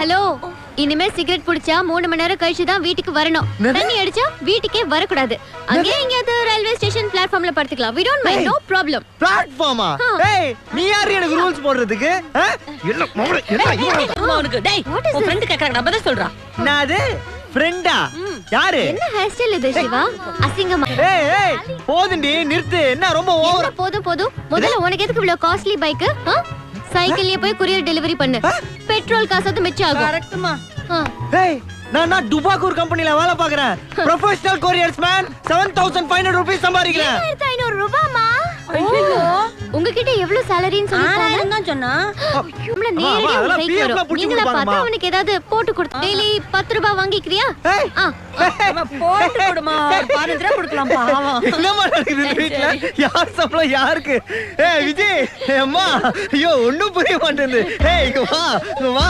Hello, இனிமே cigarette புடிச்சா 3 மணி நேரம் கழிச்சு தான் வீட்டுக்கு வரணும். தண்ணி அடிச்சா வீட்டுக்கே வரக்கூடாது. அங்கே எங்கயாவது ரயில்வே ஸ்டேஷன் பிளாட்ஃபார்ம்ல படுத்துக்கலாம். We don't mind, no problem. பிளாட்ஃபார்மா? ஏய், நீ யாரு எனக்கு ரூல்ஸ் போடுறதுக்கு? என்ன மோள என்ன உனக்கு டேய் உன் ஃப்ரெண்ட் கேக்குறாங்க நான் பதில் சொல்றேன். நாது ஃப்ரெண்டா? யாரு? என்ன ஹேர் ஸ்டைல் இது சிவா? அசிங்கமா. ஏய் போதுண்டி நிறுத்து. என்ன ரொம்ப ஓவர். போதும். முதல்ல உனக்கு எதுக்கு இவ்ளோ காஸ்ட்லி பைக்? சைக்கிள்லயே போய் courier டெலிவரி பண்ணு. பெட்ரோல் காசாவது மிச்சம் ஆகும். கரெக்ட்மா. ஏய் நான் டுபாக்கூர் கம்பெனில வேலை பார்க்கறேன். Professional couriers man. 7500 ரூபாய் சம்பாதிக்கிறேன். 7500 ரூபாய்மா? ஐயோ உங்ககிட்ட எவ்வளவு சாலரின்னு சொல்லுங்க. 6000 தான் சொன்னா. நம்மள நேரடியா அதெல்லாம் கைக்கு PF ல வரும். புடிச்சு நீங்களா கொடுப்பாங்கம்மா. பார்த்தா உனக்கு ஏதாவது போட்டு கொடு. டெய்லி 10 ரூபாய் வாங்கிக்கிறியா? ஏய் அவன் போட்டு கொடுமா 15 ரூபாய் கொடுக்கலாம் பாவம். என்னமா நடக்குது இந்த வீட்ல? யார் சம்பளம் யாருக்கு? ஏய் விஜய், அம்மா, ஐயோ ஒண்ணும் புரிய மாட்டேங்குது. ஏய் இங்க வா